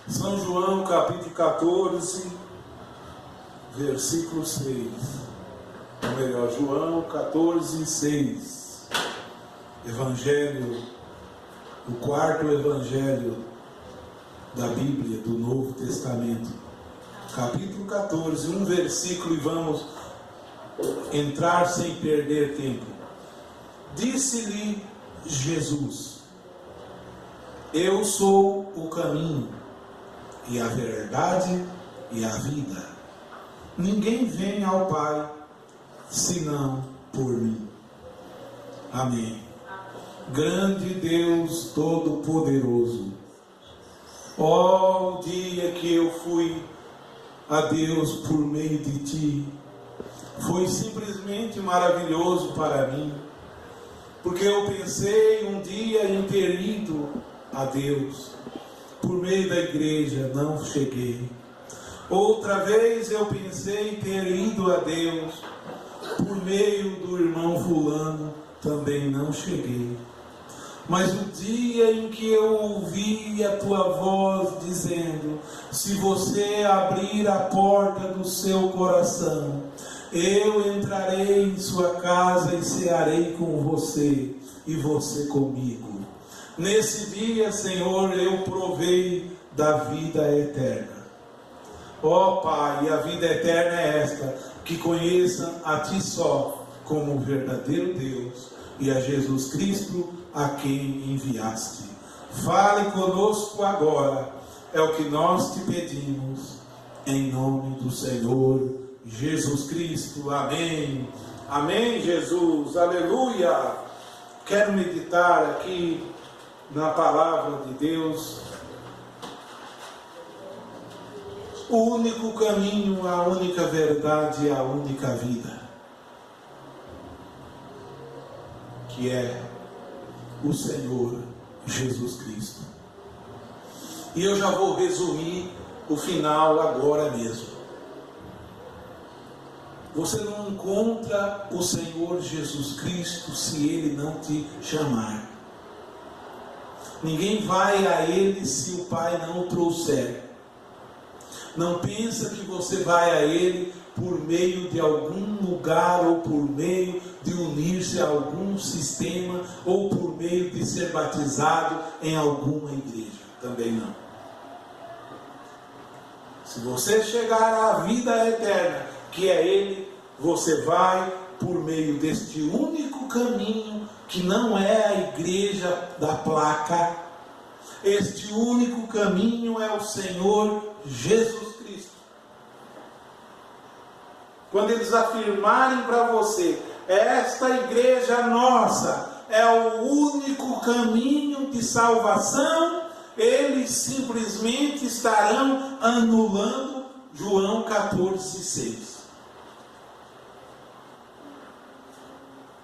São João, capítulo 14, versículo 6. Ou melhor, João 14, 6. Evangelho, o quarto evangelho da Bíblia, do Novo Testamento. Capítulo 14, um versículo, e vamos entrar sem perder tempo. Disse-lhe Jesus: eu sou o caminho, e a verdade e a vida. Ninguém vem ao Pai senão por mim. Amém. Grande Deus Todo-Poderoso, ó, o dia que eu fui a Deus por meio de Ti, foi simplesmente maravilhoso para mim, porque eu pensei um dia em ter ido a Deus por meio da igreja, não cheguei. Outra vez eu pensei em ter ido a Deus por meio do irmão fulano, também não cheguei. Mas o dia em que eu ouvi a tua voz dizendo: se você abrir a porta do seu coração, eu entrarei em sua casa e cearei com você, e você comigo. Nesse dia, Senhor, eu provei da vida eterna. Ó Pai, a vida eterna é esta: que conheçam a Ti só como o verdadeiro Deus e a Jesus Cristo a quem enviaste. Fale conosco agora, é o que nós te pedimos, em nome do Senhor Jesus Cristo. Amém. Amém, Jesus. Aleluia. Quero meditar aqui na palavra de Deus. O único caminho, a única verdade, a única vida, que é o Senhor Jesus Cristo. E eu já vou resumir o final agora mesmo. Você não encontra o Senhor Jesus Cristo se Ele não te chamar. Ninguém vai a Ele se o Pai não o trouxer. Não pensa que você vai a Ele por meio de algum lugar, ou por meio de unir-se a algum sistema, ou por meio de ser batizado em alguma igreja. Também não. Se você chegar à vida eterna, que é Ele, você vai por meio deste único caminho, que não é a igreja da placa. Este único caminho é o Senhor Jesus Cristo. Quando eles afirmarem para você: esta igreja nossa é o único caminho de salvação, eles simplesmente estarão anulando João 14, 6.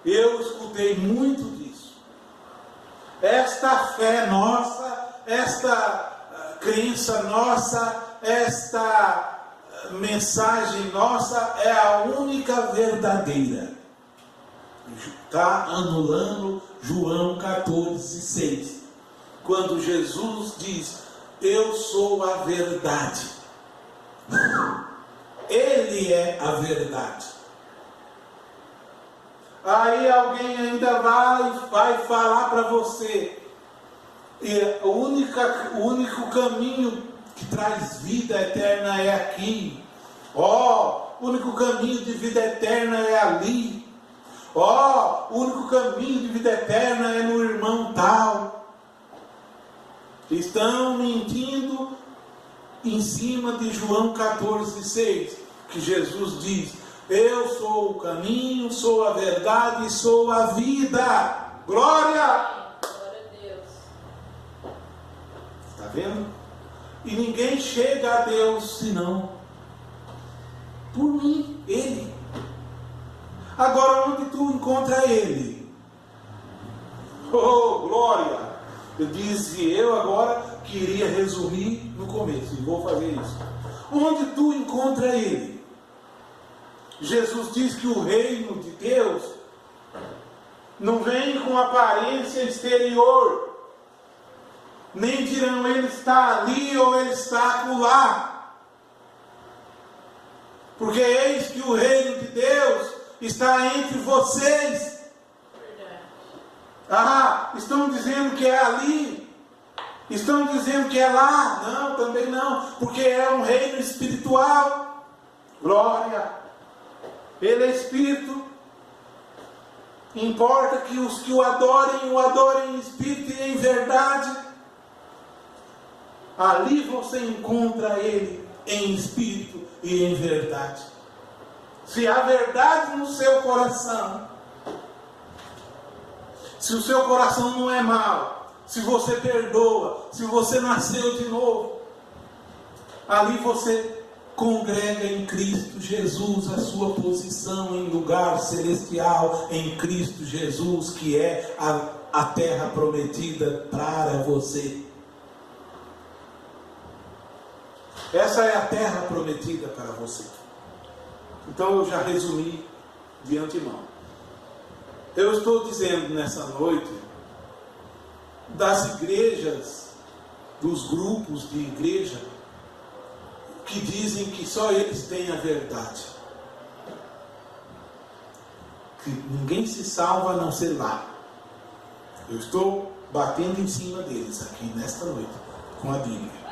Eu escutei muito disso. Esta fé nossa, esta crença nossa, esta mensagem nossa é a única verdadeira. Está anulando João 14, 6. Quando Jesus diz: eu sou a verdade. Ele é a verdade. Aí alguém ainda vai falar para você: o único caminho que traz vida eterna é aqui. O único caminho de vida eterna é ali. O único caminho de vida eterna é no irmão tal. Estão mentindo em cima de João 14, 6, que Jesus diz: eu sou o caminho, sou a verdade e sou a vida. Glória! Glória a Deus. Está vendo? E ninguém chega a Deus senão por mim, Ele. Agora, onde tu encontra Ele? Oh, glória! Eu agora queria resumir no começo, e vou fazer isso. Onde tu encontra Ele? Jesus diz que o reino de Deus não vem com aparência exterior. nem dirão ele está ali ou ele está acolá. Porque eis que o reino de Deus está entre vocês. Estão dizendo que é ali. Estão dizendo que é lá. Não, também não. Porque é um reino espiritual. Glória. Ele é espírito. Importa que os que o adorem em espírito e em verdade. Ali você encontra ele em espírito e em verdade. Se há verdade no seu coração, se o seu coração não é mau, se você perdoa, se você nasceu de novo, ali você congrega em Cristo Jesus a sua posição em lugar celestial, em Cristo Jesus, que é a terra prometida para você. Essa é a terra prometida para você. Então eu já resumi de antemão. Eu estou dizendo nessa noite das igrejas, dos grupos de igreja, que dizem que só eles têm a verdade. Que ninguém se salva a não ser lá. Eu estou batendo em cima deles aqui nesta noite, com a Bíblia.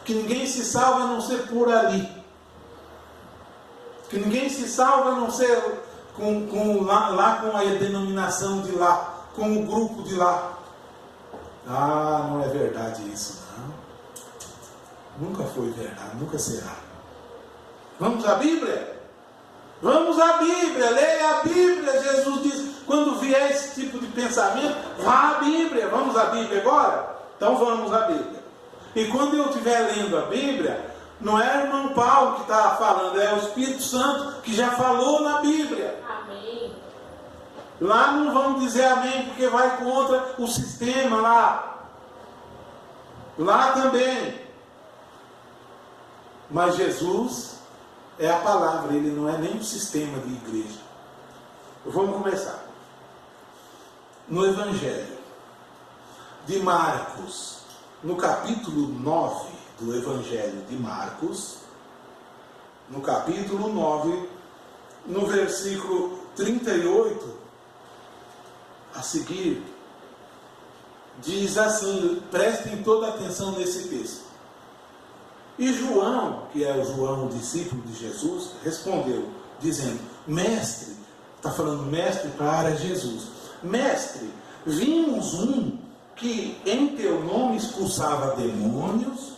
Que ninguém se salva a não ser por ali. Que ninguém se salva a não ser lá com a denominação de lá, com o grupo de lá. Não é verdade isso, não. Nunca foi verdade, nunca será. Vamos à Bíblia? Vamos à Bíblia, leia a Bíblia. Jesus diz, quando vier esse tipo de pensamento, vá à Bíblia. Vamos à Bíblia agora? Então vamos à Bíblia. E quando eu estiver lendo a Bíblia, não é o irmão Paulo que está falando, é o Espírito Santo que já falou na Bíblia. Amém. Lá não vamos dizer amém, porque vai contra o sistema lá. Lá também. Mas Jesus é a palavra, ele não é nem um sistema de igreja. Vamos começar. No Evangelho de Marcos, no capítulo 9 do Evangelho de Marcos, no capítulo 9, no versículo 38, a seguir, diz assim, prestem toda a atenção nesse texto. E João, que é o João, o discípulo de Jesus, respondeu, dizendo, mestre, está falando mestre para Jesus, mestre, vimos um que em teu nome expulsava demônios,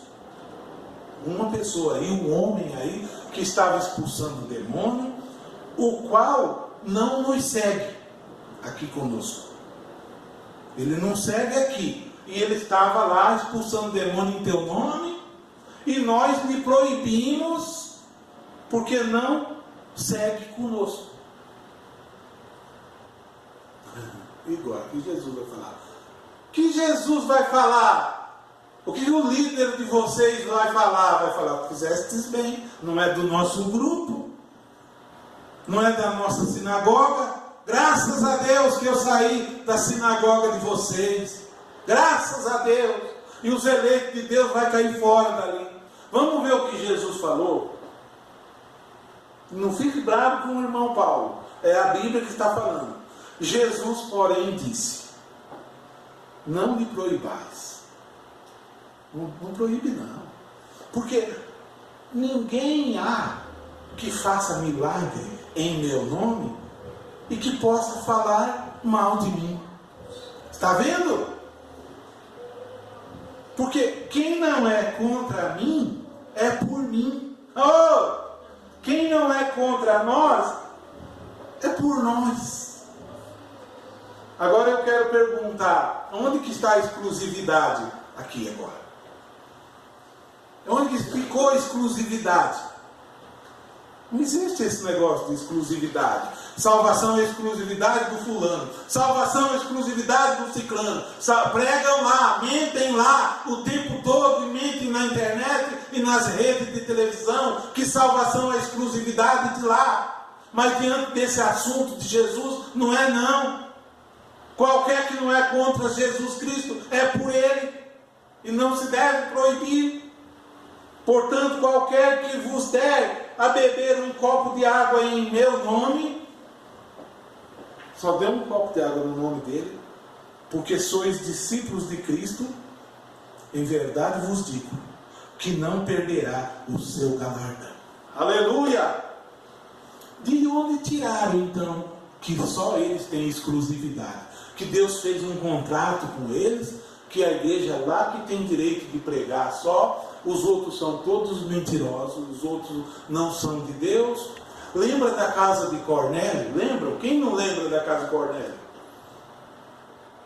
uma pessoa aí, um homem aí, que estava expulsando demônio, o qual não nos segue aqui conosco. Ele não segue aqui, e ele estava lá expulsando demônio em teu nome, e nós lhe proibimos, porque não segue conosco. Igual, que Jesus vai falar. Que Jesus vai falar? O que o líder de vocês vai falar? Vai falar, fizestes bem, não é do nosso grupo, não é da nossa sinagoga. Graças a Deus que eu saí da sinagoga de vocês. Graças a Deus. E os eleitos de Deus vai cair fora dali. Vamos ver o que Jesus falou? Não fique bravo com o irmão Paulo. É a Bíblia que está falando. Jesus, porém, disse, não lhe proibais. Não proíbe não. Porque ninguém há que faça milagre em meu nome e que possa falar mal de mim. Está vendo? Porque quem não é contra mim, é por mim. Quem não é contra nós, é por nós. Agora eu quero perguntar, onde que está a exclusividade aqui agora? Onde que ficou a exclusividade? Não existe esse negócio de exclusividade. Salvação é exclusividade do fulano. Salvação é exclusividade do ciclano. Pregam lá, mentem lá o tempo todo e mentem na internet e nas redes de televisão que salvação é exclusividade de lá. Mas diante desse assunto de Jesus, não é não. Qualquer que não é contra Jesus Cristo é por Ele. e não se deve proibir. Portanto, qualquer que vos der a beber um copo de água em meu nome, só dê um copo de água no nome dele, porque sois discípulos de Cristo, em verdade vos digo, que não perderá o seu galardão. Aleluia! De onde tiraram então que só eles têm exclusividade? Que Deus fez um contrato com eles, que a igreja lá que tem direito de pregar só, os outros são todos mentirosos, os outros não são de Deus. Lembra da casa de Cornélio? Lembram? Quem não lembra da casa de Cornélio?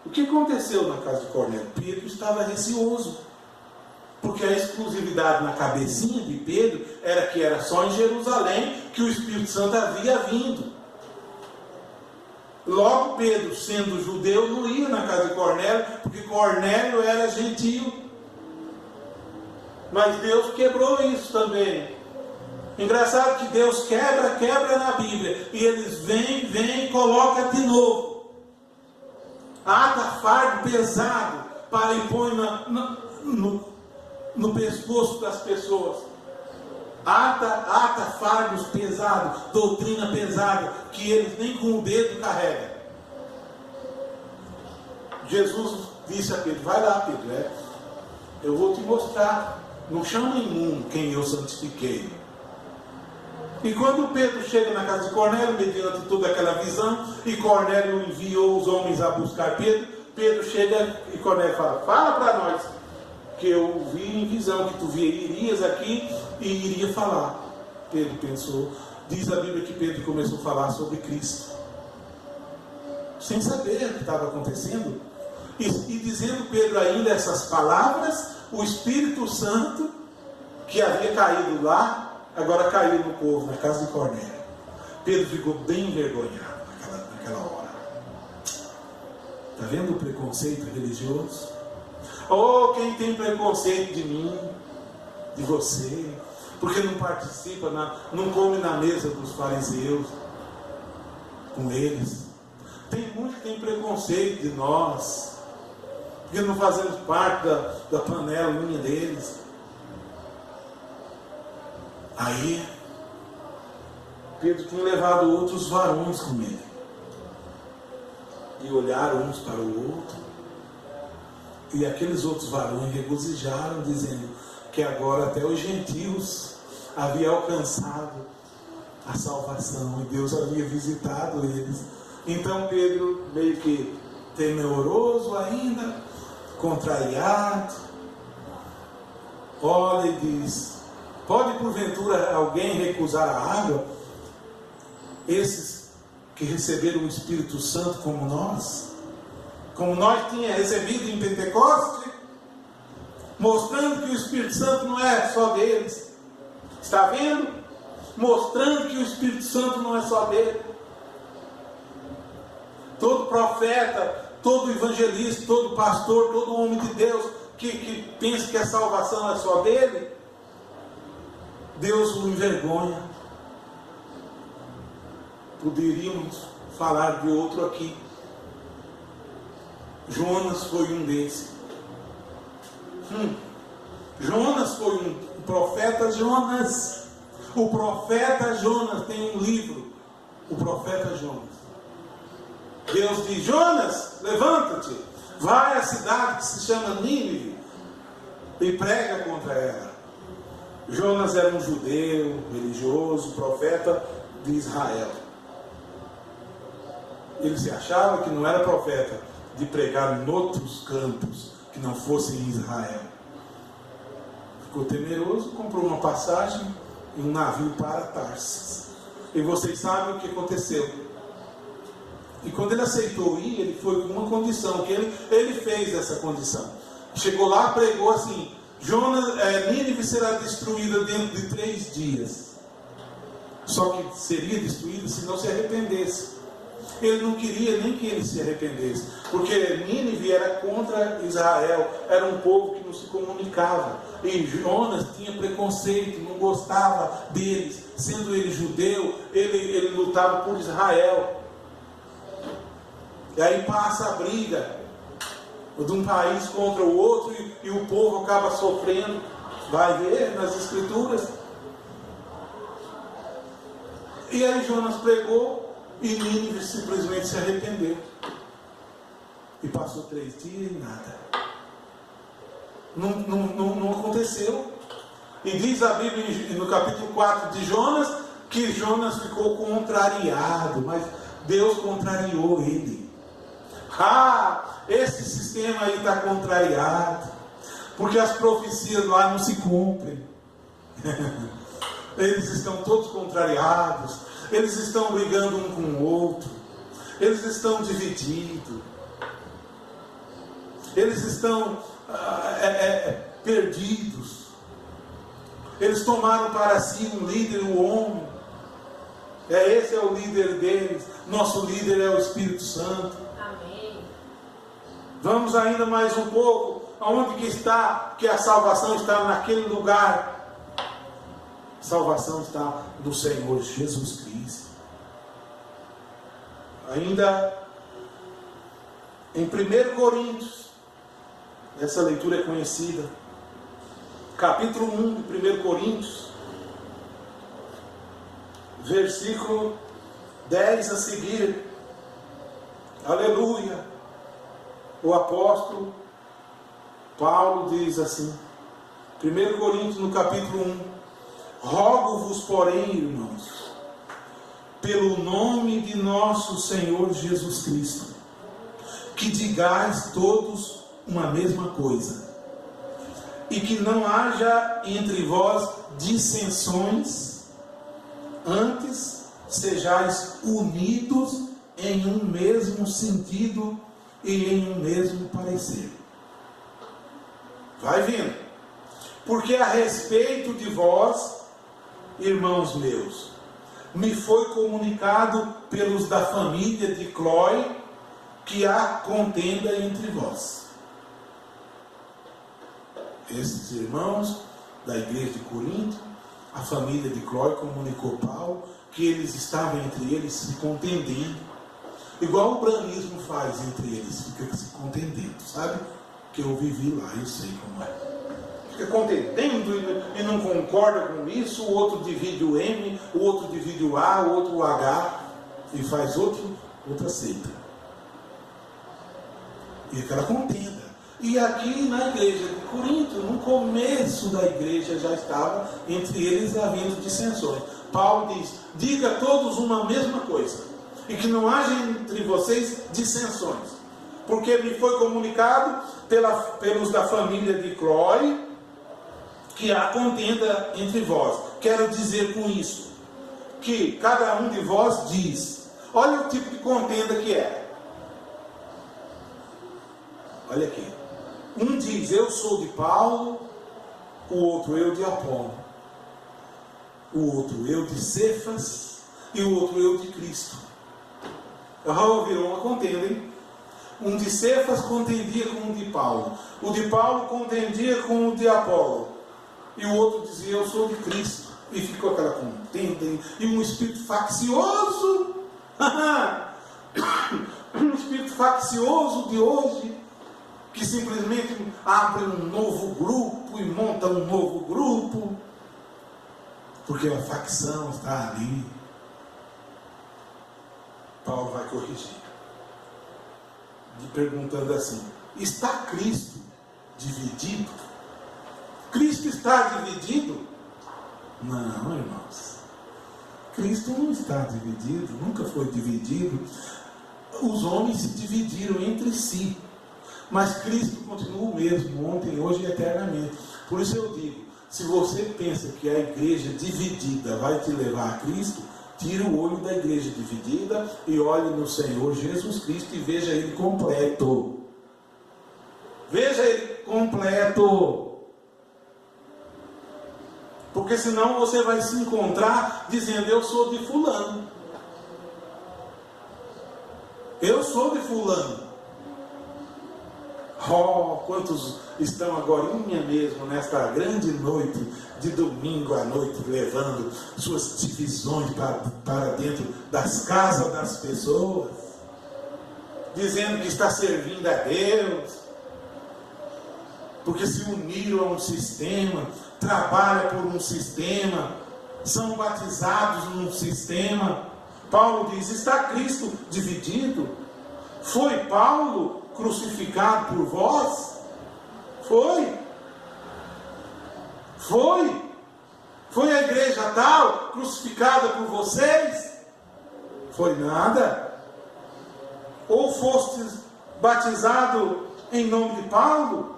O que aconteceu na casa de Cornélio? Pedro estava receoso, porque a exclusividade na cabecinha de Pedro era que era só em Jerusalém que o Espírito Santo havia vindo. Logo, Pedro, sendo judeu, não ia na casa de Cornélio, porque Cornélio era gentio. Mas Deus quebrou isso também. Engraçado que Deus quebra na Bíblia, e eles vêm e colocam de novo. Ata fardo pesado para e põe no pescoço das pessoas. Ata fardos pesados, doutrina pesada, que eles nem com o dedo carregam. Jesus disse a Pedro: vai lá, Pedro, eu vou te mostrar. Não chama imundo quem eu santifiquei. E quando Pedro chega na casa de Cornélio, mediante toda aquela visão, e Cornélio enviou os homens a buscar Pedro, Pedro chega e Cornélio fala para nós, que eu vi em visão que tu irias aqui e iria falar. Pedro pensou, diz a Bíblia que Pedro começou a falar sobre Cristo, sem saber o que estava acontecendo, e dizendo Pedro ainda essas palavras, o Espírito Santo, que havia caído lá, agora caiu no povo, na casa de Cornélio. Pedro ficou bem envergonhado naquela hora. Está vendo o preconceito religioso? Oh, quem tem preconceito de mim, de você, porque não participa, não come na mesa dos fariseus, com eles. Tem muito que tem preconceito de nós, porque não fazemos parte da panelinha deles. Aí, Pedro tinha levado outros varões com ele, e olharam uns para o outro, e aqueles outros varões regozijaram, dizendo que agora até os gentios haviam alcançado a salvação, e Deus havia visitado eles. Então Pedro, meio que temeroso ainda, contrariado, olha e diz: pode porventura alguém recusar a água? Esses que receberam o Espírito Santo como nós tínhamos recebido em Pentecoste, mostrando que o Espírito Santo não é só deles. Está vendo? Mostrando que o Espírito Santo não é só dele. Todo profeta, todo evangelista, todo pastor, todo homem de Deus que pensa que a salvação é só dele, Deus o envergonha. Poderíamos falar de outro aqui. Jonas foi um desses. Jonas foi um profeta. Jonas, o profeta Jonas tem um livro, o profeta Jonas. Deus diz: Jonas, levanta-te, vai à cidade que se chama Nínive e prega contra ela. Jonas era um judeu, religioso, profeta de Israel. Ele se achava que não era profeta de pregar em outros campos que não fosse em Israel. Ficou temeroso, comprou uma passagem e um navio para Tarsis. E vocês sabem o que aconteceu. E quando ele aceitou ir, ele foi com uma condição, que ele fez essa condição. Chegou lá, pregou assim: Nínive será destruída dentro de 3 dias. Só que seria destruída se não se arrependesse. Ele não queria nem que ele se arrependesse, porque Nínive era contra Israel, era um povo que não se comunicava, e Jonas tinha preconceito, não gostava deles, sendo ele judeu, ele lutava por Israel. E aí passa a briga, de um país contra o outro e o povo acaba sofrendo. Vai ver nas Escrituras. E aí Jonas pregou e Nínive simplesmente se arrependeu. E passou 3 dias e nada. Não aconteceu. E diz a Bíblia no capítulo 4 de Jonas que Jonas ficou contrariado, mas Deus contrariou ele. Esse sistema aí está contrariado, porque as profecias lá não se cumprem. Eles estão todos contrariados, eles estão brigando um com o outro, eles estão divididos, eles estão perdidos. Eles tomaram para si um líder, o homem. Esse é o líder deles. Nosso líder é o Espírito Santo. Amém. Vamos ainda mais um pouco. Aonde que está? Que a salvação está naquele lugar. A salvação está no Senhor Jesus Cristo. Ainda em 1 Coríntios, essa leitura é conhecida. Capítulo 1 de 1 Coríntios, versículo 10 a seguir. Aleluia! O apóstolo Paulo diz assim, 1 Coríntios no capítulo 1: rogo-vos, porém, irmãos, pelo nome de nosso Senhor Jesus Cristo, que digais todos uma mesma coisa, e que não haja entre vós dissensões, antes sejais unidos em um mesmo sentido e em um mesmo parecer. Vai vindo. Porque a respeito de vós, irmãos meus, me foi comunicado pelos da família de Cloé que há contenda entre vós. Esses irmãos da igreja de Corinto, a família de Cloé comunicou a Paulo que eles estavam entre eles se contendendo, igual o branismo faz entre eles, fica se contendendo, sabe? Que eu vivi lá, eu sei como é. Fica contendendo e não concorda com isso, o outro divide o M, o outro divide o A, o outro o H, e faz outra seita. E aquela contenda. E aqui na igreja de Corinto, no começo da igreja já estava entre eles havendo dissensões. Paulo diz: diga a todos uma mesma coisa, e que não haja entre vocês dissensões, porque me foi comunicado pelos da família de Cloé que há contenda entre vós. Quero dizer com isso que cada um de vós diz, olha o tipo de contenda que é. Olha aqui. Um diz, eu sou de Paulo, o outro, eu de Apolo, o outro, eu de Cefas, e o outro, eu de Cristo. Virou uma contenda, hein? Um de Cefas contendia com o de Paulo, o de Paulo contendia com o de Apolo, e o outro dizia, eu sou de Cristo. E ficou aquela contenda, e um espírito faccioso, um espírito faccioso de hoje, que simplesmente abre um novo grupo e monta um novo grupo, porque a facção está ali. Paulo vai corrigir, perguntando assim: está Cristo dividido? Cristo está dividido? Não, irmãos, Cristo não está dividido, nunca foi dividido. Os homens se dividiram entre si, mas Cristo continua o mesmo, ontem, hoje e eternamente. Por isso eu digo, se você pensa que a igreja dividida vai te levar a Cristo, tire o olho da igreja dividida e olhe no Senhor Jesus Cristo e veja Ele completo. Veja Ele completo. Porque senão você vai se encontrar dizendo, eu sou de fulano. Eu sou de fulano. Oh, quantos estão agora mesmo nesta grande noite de domingo à noite, levando suas divisões para dentro das casas das pessoas, dizendo que está servindo a Deus, porque se uniram a um sistema, trabalham por um sistema, são batizados num sistema. Paulo diz: está Cristo dividido? Foi Paulo crucificado por vós? Foi. Foi a igreja tal crucificada por vocês? Foi nada. Ou fostes batizado em nome de Paulo?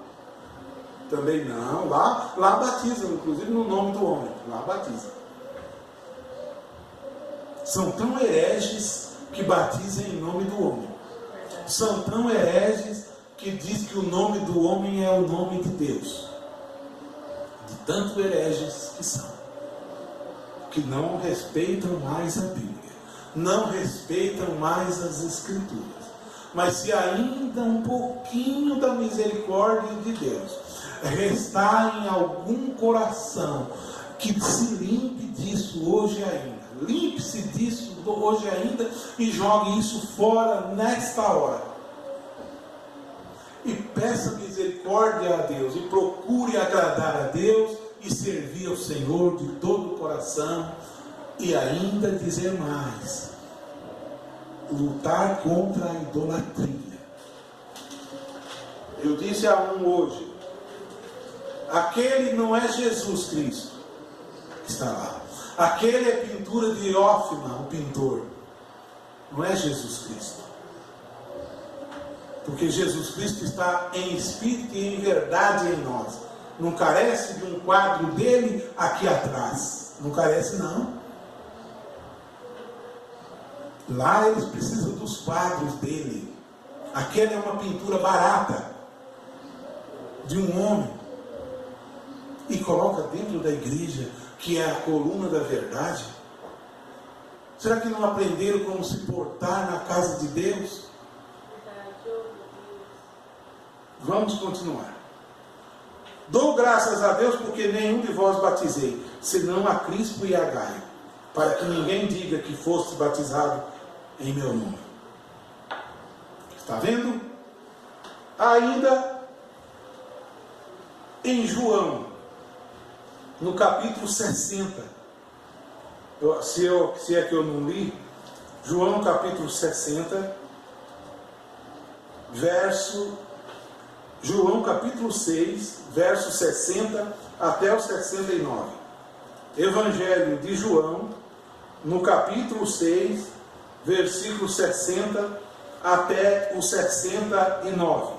Também não. Lá batizam, inclusive no nome do homem. Lá batizam. São tão hereges que batizam em nome do homem. São tão hereges que diz que o nome do homem é o nome de Deus. De tanto hereges que são, que não respeitam mais a Bíblia, não respeitam mais as Escrituras. Mas se ainda um pouquinho da misericórdia de Deus restar em algum coração, que se limpe disso hoje ainda, limpe-se disso hoje ainda e jogue isso fora nesta hora. E peça misericórdia a Deus, e procure agradar a Deus e servir ao Senhor de todo o coração, e ainda dizer mais: lutar contra a idolatria. Eu disse a um hoje: aquele não é Jesus Cristo que está lá, aquele é pintura de Ófima, o pintor, não é Jesus Cristo. Porque Jesus Cristo está em espírito e em verdade em nós. Não carece de um quadro dele aqui atrás. Não carece, não. Lá eles precisam dos quadros dele. Aquela é uma pintura barata de um homem. E coloca dentro da igreja, que é a coluna da verdade. Será que não aprenderam como se portar na casa de Deus? Vamos continuar. Dou graças a Deus porque nenhum de vós batizei, senão a Crispo e a Gaio, para que ninguém diga que foste batizado em meu nome. Está vendo? Ainda em João, no capítulo 60, se é que eu não li, João capítulo 60, João capítulo 6, verso 60 até o 69. Evangelho de João, no capítulo 6, versículo 60 até o 69.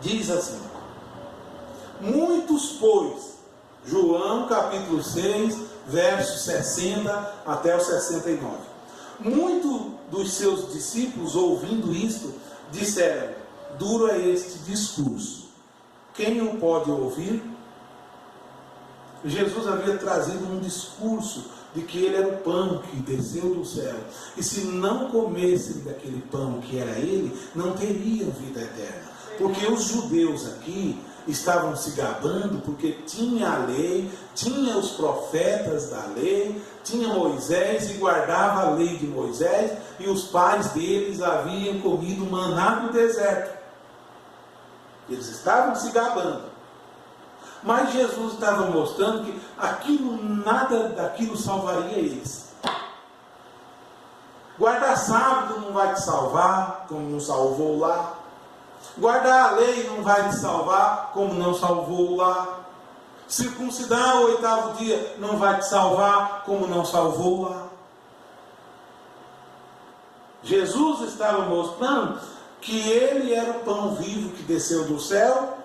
Diz assim: muitos, pois, João capítulo 6, verso 60 até o 69. Muitos dos seus discípulos, ouvindo isto, disseram: duro é este discurso, quem o pode ouvir? Jesus havia trazido um discurso de que ele era o pão que desceu do céu, e se não comessem daquele pão que era ele, não teriam vida eterna. Porque os judeus aqui estavam se gabando porque tinha a lei, tinha os profetas da lei, tinha Moisés e guardava a lei de Moisés, e os pais deles haviam comido maná no deserto. Eles estavam se gabando. Mas Jesus estava mostrando que aquilo, nada daquilo salvaria eles. Guardar sábado não vai te salvar, como não salvou lá. Guardar a lei não vai te salvar, como não salvou lá. Circuncidar o 8º dia não vai te salvar, como não salvou lá. Jesus estava mostrando que ele era o pão vivo que desceu do céu,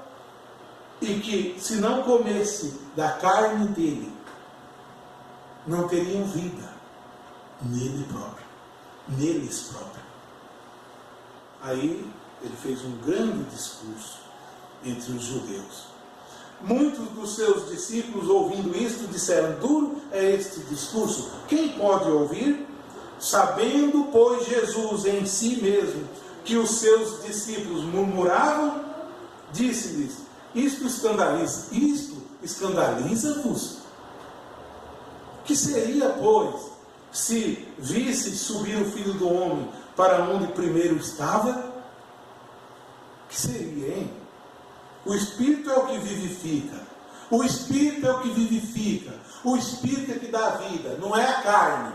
e que se não comesse da carne dele, não teriam vida nele próprio, neles próprios. Aí ele fez um grande discurso entre os judeus. Muitos dos seus discípulos, ouvindo isto, disseram: duro é este discurso, quem pode ouvir? Sabendo, pois, Jesus em si mesmo que os seus discípulos murmuravam, disse-lhes: isto escandaliza-vos? Que seria, pois, se visse subir o Filho do Homem para onde primeiro estava? Que seria, hein? O Espírito é o que vivifica. O Espírito é o que vivifica. O Espírito é que dá vida, não é a carne.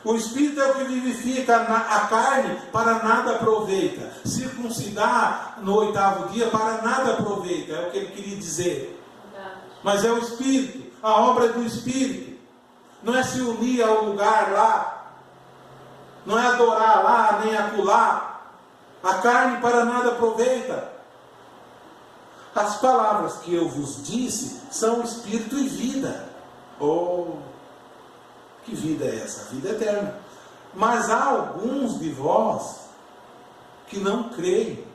O Espírito é o que vivifica, a carne para nada aproveita. Circuncidar no 8º dia para nada aproveita, é o que ele queria dizer. Mas é o Espírito, a obra é do Espírito. Não é se unir ao lugar lá, não é adorar lá, nem acolá. A carne para nada aproveita. As palavras que eu vos disse são Espírito e vida. Oh, que vida é essa? Vida eterna. Mas há alguns de vós que não creem,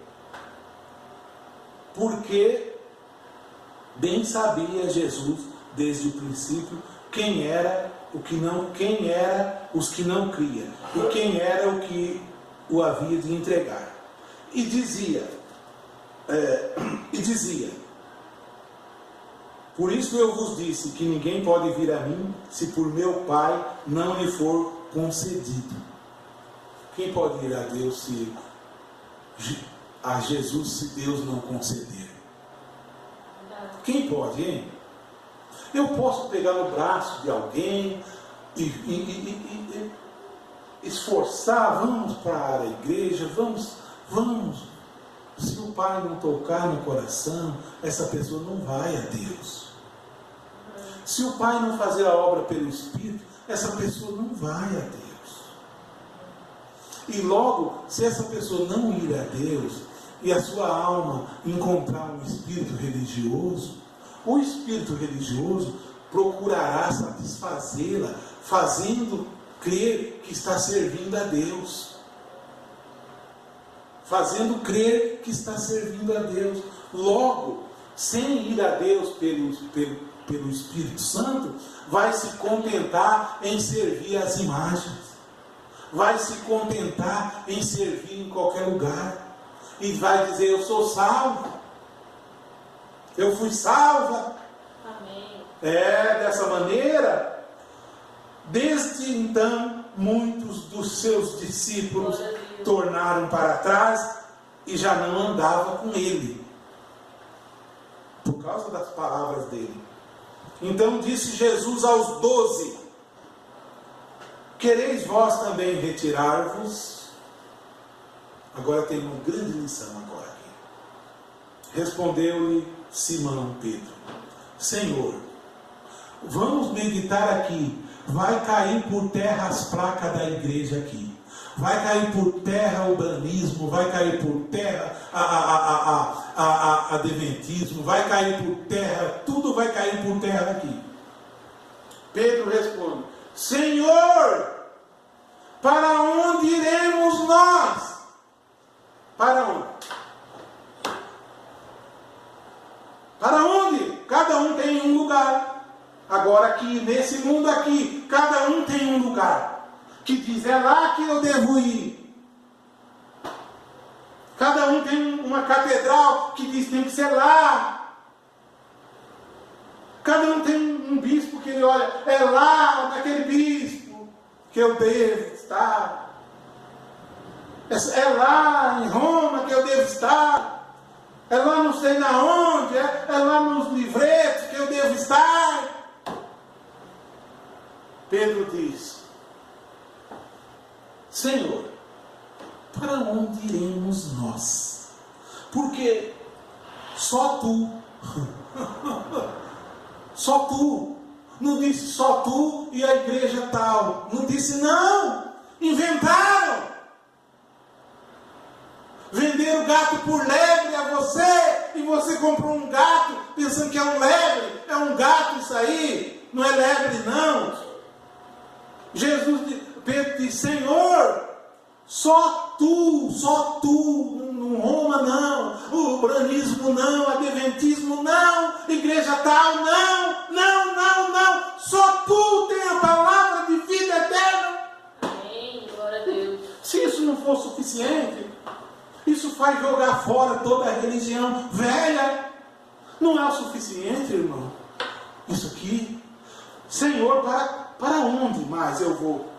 porque bem sabia Jesus desde o princípio quem era os que não criam e quem era o que o havia de entregar. E dizia, por isso eu vos disse que ninguém pode vir a mim se por meu Pai não lhe for concedido. Quem pode ir a Deus a Jesus se Deus não conceder? Quem pode, hein? Eu posso pegar no braço de alguém e esforçar, vamos para a igreja, vamos. Se o Pai não tocar no coração, essa pessoa não vai a Deus. Se o Pai não fazer a obra pelo Espírito, essa pessoa não vai a Deus. E logo, se essa pessoa não ir a Deus, e a sua alma encontrar um espírito religioso, o espírito religioso procurará satisfazê-la, fazendo crer que está servindo a Deus. Fazendo crer que está servindo a Deus. Logo, sem ir a Deus pelo Espírito Santo, vai se contentar em servir as imagens. Vai se contentar em servir em qualquer lugar. E vai dizer, eu sou salvo. Eu fui salva. Amém. Dessa maneira, desde então, muitos dos seus discípulos tornaram para trás e já não andavam com ele, por causa das palavras dele. Então disse Jesus aos 12: quereis vós também retirar-vos? Agora tem uma grande lição agora aqui. Respondeu-lhe Simão Pedro: Senhor, vamos meditar aqui. Vai cair por terra as placas da igreja aqui. Vai cair por terra o branismo, vai cair por terra adventismo, vai cair por terra, tudo vai cair por terra aqui. Pedro responde: Senhor, para onde iremos nós? Para onde? Para onde? Cada um tem um lugar. Agora aqui, nesse mundo aqui, cada um tem um lugar que diz, é lá que eu devo ir. Cada um tem uma catedral que diz, tem que ser lá. Cada um tem um bispo que ele olha, é lá naquele bispo que eu devo estar. É lá em Roma que eu devo estar. É lá não sei na onde, é lá nos livretos que eu devo estar. Pedro diz: Senhor, para onde iremos nós? Porque só tu, só tu, não disse só tu e a igreja tal, não disse não, inventaram, venderam gato por lebre a você, e você comprou um gato pensando que é um lebre, é um gato isso aí, não é lebre não. Pedro diz, Senhor, só tu, não Roma não, o branismo não, o adventismo não, igreja tal não, só tu tem a palavra de vida eterna. Amém, glória a Deus. Se isso não for suficiente, isso faz jogar fora toda a religião velha. Não é o suficiente, irmão, isso aqui. Senhor, para onde mais eu vou?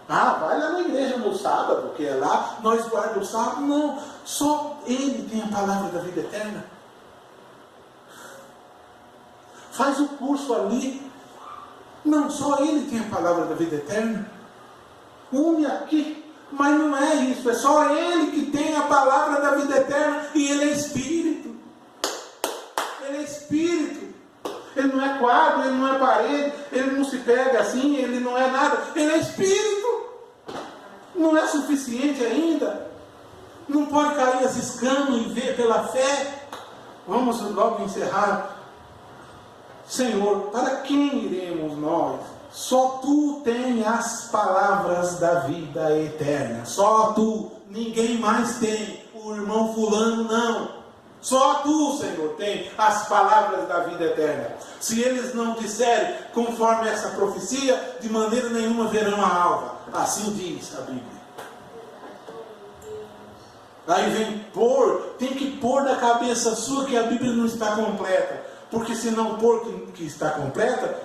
Vai lá na igreja no sábado, porque é lá nós guardamos o sábado. Não, só ele tem a palavra da vida eterna. Faz o curso ali. Não, só ele tem a palavra da vida eterna. Une aqui. Mas não é isso. É só ele que tem a palavra da vida eterna. E ele é Espírito. Ele é Espírito. Ele não é quadro, ele não é parede. Ele não se pega assim, ele não é nada. Ele é Espírito. Não é suficiente ainda. Não pode cair as escamas e ver pela fé. Vamos logo encerrar. Senhor, para quem iremos nós? Só tu tens as palavras da vida eterna. Só tu. Ninguém mais tem. O irmão fulano não. Só tu, Senhor, tem as palavras da vida eterna. Se eles não disserem conforme essa profecia, de maneira nenhuma verão a alva. Assim diz a Bíblia. Aí vem tem que pôr na cabeça sua que a Bíblia não está completa. Porque se não pôr que está completa,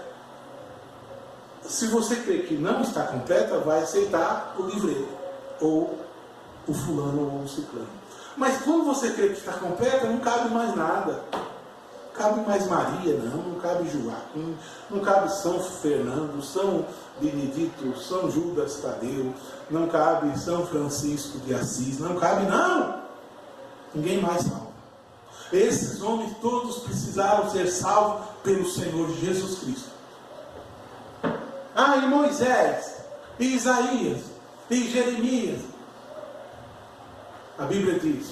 se você crer que não está completa, vai aceitar o livreiro, ou o fulano, ou o ciclano. Mas quando você crê que está completa, não cabe mais nada. Não cabe mais Maria, não cabe Joaquim, não cabe São Fernando, São Benedito, São Judas Tadeu, não cabe São Francisco de Assis, não cabe não. Ninguém mais salva. Esses homens todos precisaram ser salvos pelo Senhor Jesus Cristo. E Moisés, e Isaías, e Jeremias. A Bíblia diz: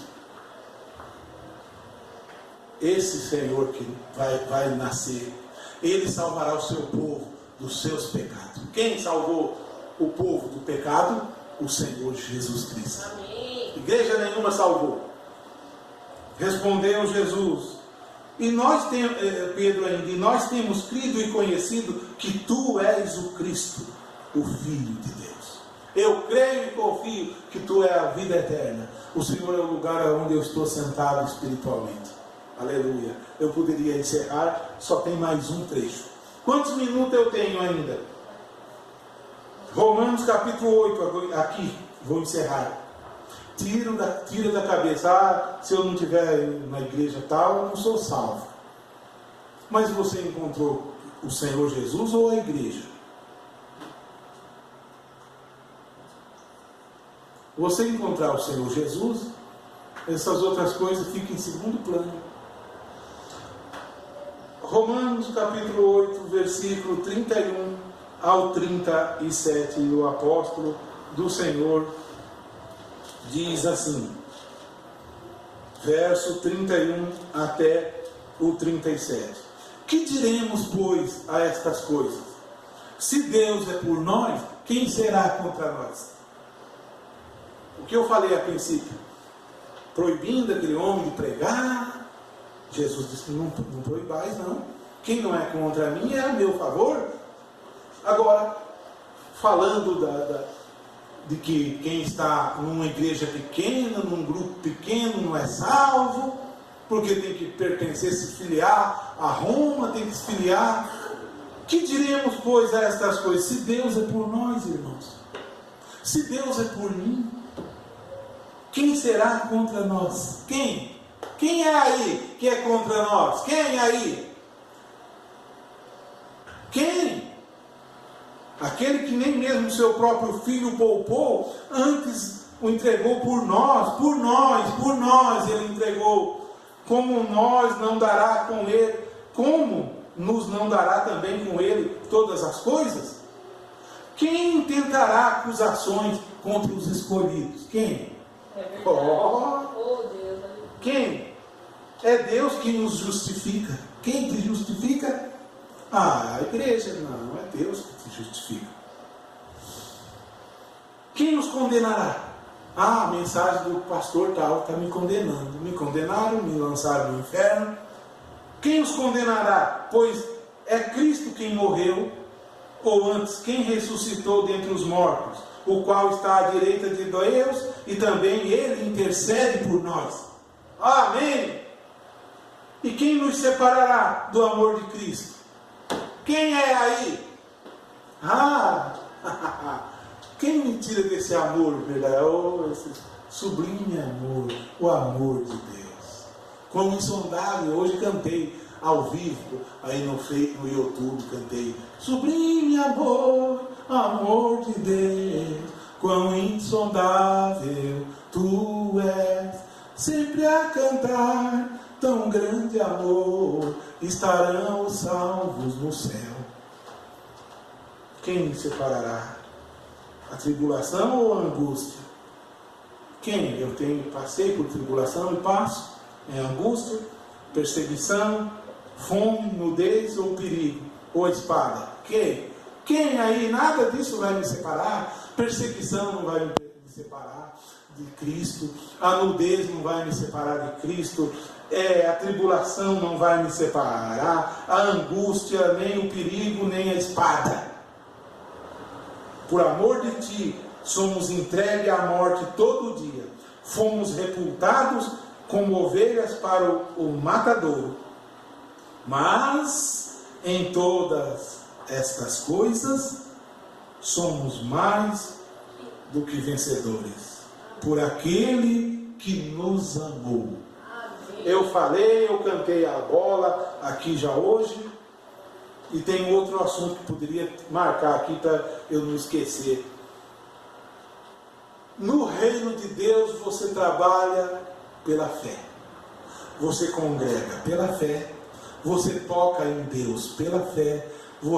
esse Senhor que vai nascer, ele salvará o seu povo dos seus pecados. Quem salvou o povo do pecado? O Senhor Jesus Cristo. Amém. Igreja nenhuma salvou. Respondeu Jesus: e nós temos, Pedro ainda, e nós temos crido e conhecido que tu és o Cristo, o Filho de Deus. Eu creio e confio que tu és a vida eterna. O Senhor é o lugar onde eu estou sentado espiritualmente. Aleluia. Eu poderia encerrar, só tem mais um trecho. Quantos minutos eu tenho ainda? Romanos capítulo 8, aqui, vou encerrar. Tira da cabeça, se eu não estiver na igreja tal, eu não sou salvo. Mas você encontrou o Senhor Jesus ou a igreja? Você encontrar o Senhor Jesus, essas outras coisas ficam em segundo plano. Romanos capítulo 8, versículo 31 ao 37, o apóstolo do Senhor diz assim, verso 31 até o 37. Que diremos, pois, a estas coisas? Se Deus é por nós, quem será contra nós? O que eu falei a princípio? Proibindo aquele homem de pregar. Jesus disse: não proibais não. Quem não é contra mim é a meu favor. Agora, falando de que quem está numa igreja pequena, num grupo pequeno, não é salvo, porque tem que pertencer, se filiar a Roma, tem que se filiar. Que diremos, pois, a estas coisas? Se Deus é por nós, irmãos, se Deus é por mim, quem será contra nós? Quem? Quem é aí que é contra nós? Quem é aí? Quem? Aquele que nem mesmo seu próprio filho poupou, antes o entregou por nós, ele entregou. Como nós não dará com ele, como nos não dará também com ele todas as coisas? Quem intentará acusações contra os escolhidos? Quem? É verdade. Deus. Quem? É Deus que nos justifica. Quem te justifica? A igreja. Não, é Deus que te justifica. Quem nos condenará? A mensagem do pastor tal está me condenando. Me condenaram, me lançaram no inferno. Quem nos condenará? Pois é Cristo quem morreu, ou antes, quem ressuscitou dentre os mortos, o qual está à direita de Deus, e também Ele intercede por nós. Amém! E quem nos separará do amor de Cristo? Quem é aí? Quem me tira desse amor, verdade? sublime amor, o amor de Deus. Como insondável, hoje cantei ao vivo, aí no YouTube, cantei sublime amor, amor de Deus, quão insondável tu és, sempre a cantar, tão grande amor, estarão os salvos no céu. Quem me separará? A tribulação ou a angústia? Quem? Passei por tribulação e passo em angústia, perseguição, fome, nudez ou perigo, ou espada. Quem aí? Nada disso vai me separar. Perseguição não vai me separar de Cristo. A nudez não vai me separar de Cristo. A tribulação não vai me separar. A angústia, nem o perigo, nem a espada. Por amor de Ti, somos entregues à morte todo dia. Fomos repultados como ovelhas para o matadouro. Mas, em todas estas coisas, somos mais do que vencedores, por aquele que nos amou. Eu cantei a bola aqui já hoje, e tem outro assunto que poderia marcar aqui para eu não esquecer. No reino de Deus você trabalha pela fé, você congrega pela fé, você toca em Deus pela fé,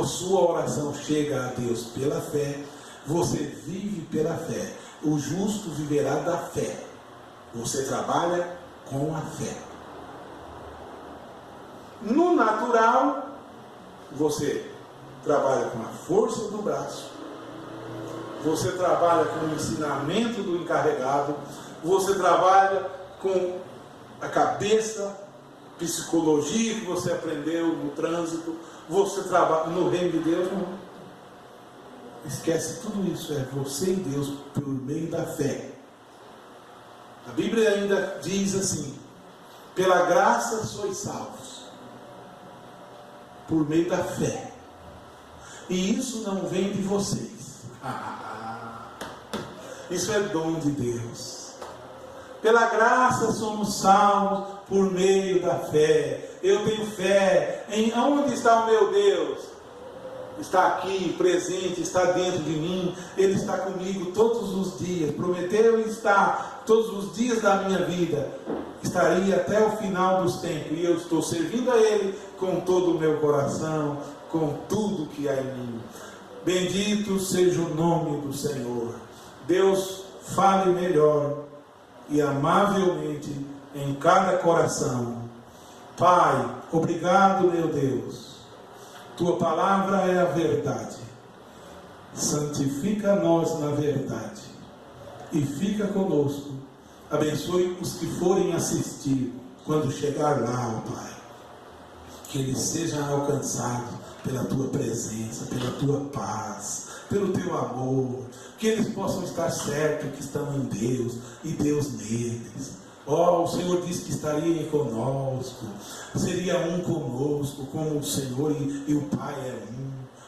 sua oração chega a Deus pela fé, você vive pela fé. O justo viverá da fé. Você trabalha com a fé. No natural, você trabalha com a força do braço, você trabalha com o ensinamento do encarregado, você trabalha com a cabeça, psicologia que você aprendeu no trânsito, você trabalha no reino de Deus. Não. Esquece tudo isso, é você e Deus por meio da fé. A Bíblia ainda diz assim: pela graça sois salvos, por meio da fé. E isso não vem de vocês. Isso é dom de Deus. Pela graça somos salvos por meio da fé. Eu tenho fé em onde está o meu Deus? Está aqui, presente, está dentro de mim. Ele está comigo todos os dias. Prometeu estar todos os dias da minha vida. Estaria até o final dos tempos. E eu estou servindo a Ele com todo o meu coração, com tudo que há em mim. Bendito seja o nome do Senhor. Deus fale melhor e amavelmente em cada coração. Pai, obrigado, meu Deus. Tua palavra é a verdade. Santifica-nos na verdade e fica conosco. Abençoe os que forem assistir quando chegar lá, ó Pai. Que eles sejam alcançados pela Tua presença, pela Tua paz, pelo Teu amor. Que eles possam estar certos que estão em Deus e Deus neles. O Senhor disse que estaria conosco, seria um conosco, como o Senhor e o Pai é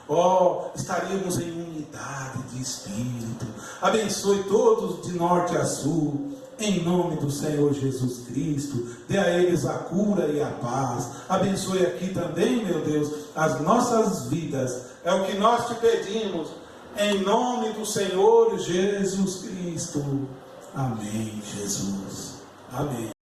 um. Estaríamos em unidade de Espírito. Abençoe todos de norte a sul, em nome do Senhor Jesus Cristo. Dê a eles a cura e a paz. Abençoe aqui também, meu Deus, as nossas vidas. É o que nós te pedimos, em nome do Senhor Jesus Cristo. Amém, Jesus. Amém.